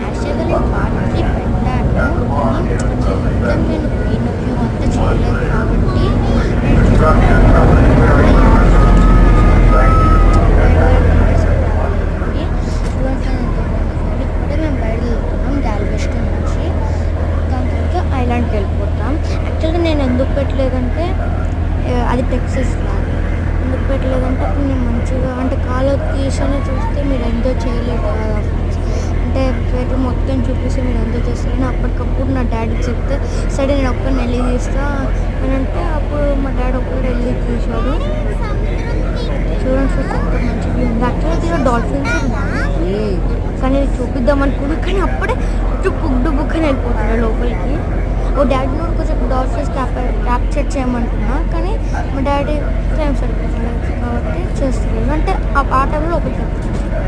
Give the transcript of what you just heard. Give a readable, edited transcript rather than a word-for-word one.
యాక్చువల్గా నేను పార్ట్ 3 పెట్టాను. కానీ కొంచెం మొత్తం నేను మెయిన్ వ్యూ అంతా చేయలేదు కాబట్టి నేను ఇప్పుడే మేము బయలుదేరుతున్నాం గ్యాల్వెస్టన్ నుంచి. దాని తర్వాత ఐలాండ్కి వెళ్ళిపోతాం. యాక్చువల్గా నేను ఎందుకు పెట్టలేదంటే అది టెక్సస్ లాగా ఎందుకు పెట్టలేదంటే అప్పుడు నేను మంచిగా అంటే కాల్ తీసానే చూస్తే మీరు ఎంజాయ్ చేయలేదు కదా ఫ్రెండ్స్. అంటే పేరు మొత్తం చూపిస్తే మీరు ఎంజాయ్ చేస్తారని అప్పటికప్పుడు నా డాడీకి చెప్తే సరే నేను ఒక్కరిని వెళ్ళి తీస్తా అని అంటే అప్పుడు మా డాడీ ఒక్కరు వెళ్ళి తీసాడు. చూడండి ఫ్రెండ్స్ ఎంత మంచిగా ఉంది. యాక్చువల్గా డాల్ఫిన్స్ ఉన్నాయి కానీ చూపిద్దాం అనుకున్నాను కానీ అప్పుడే బుక్ అని వెళ్ళిపోతున్నాడు లోపలికి. ఓ డాడీ నుండి కొంచెం డాల్ఫిన్స్ క్యాప్చర్ చేయమంటున్నా కానీ మా డాడీ టైం సరిపోతుంది కాబట్టి చేస్తున్నాడు. అంటే ఆ టైంలో లోపలికి వెళ్తాను.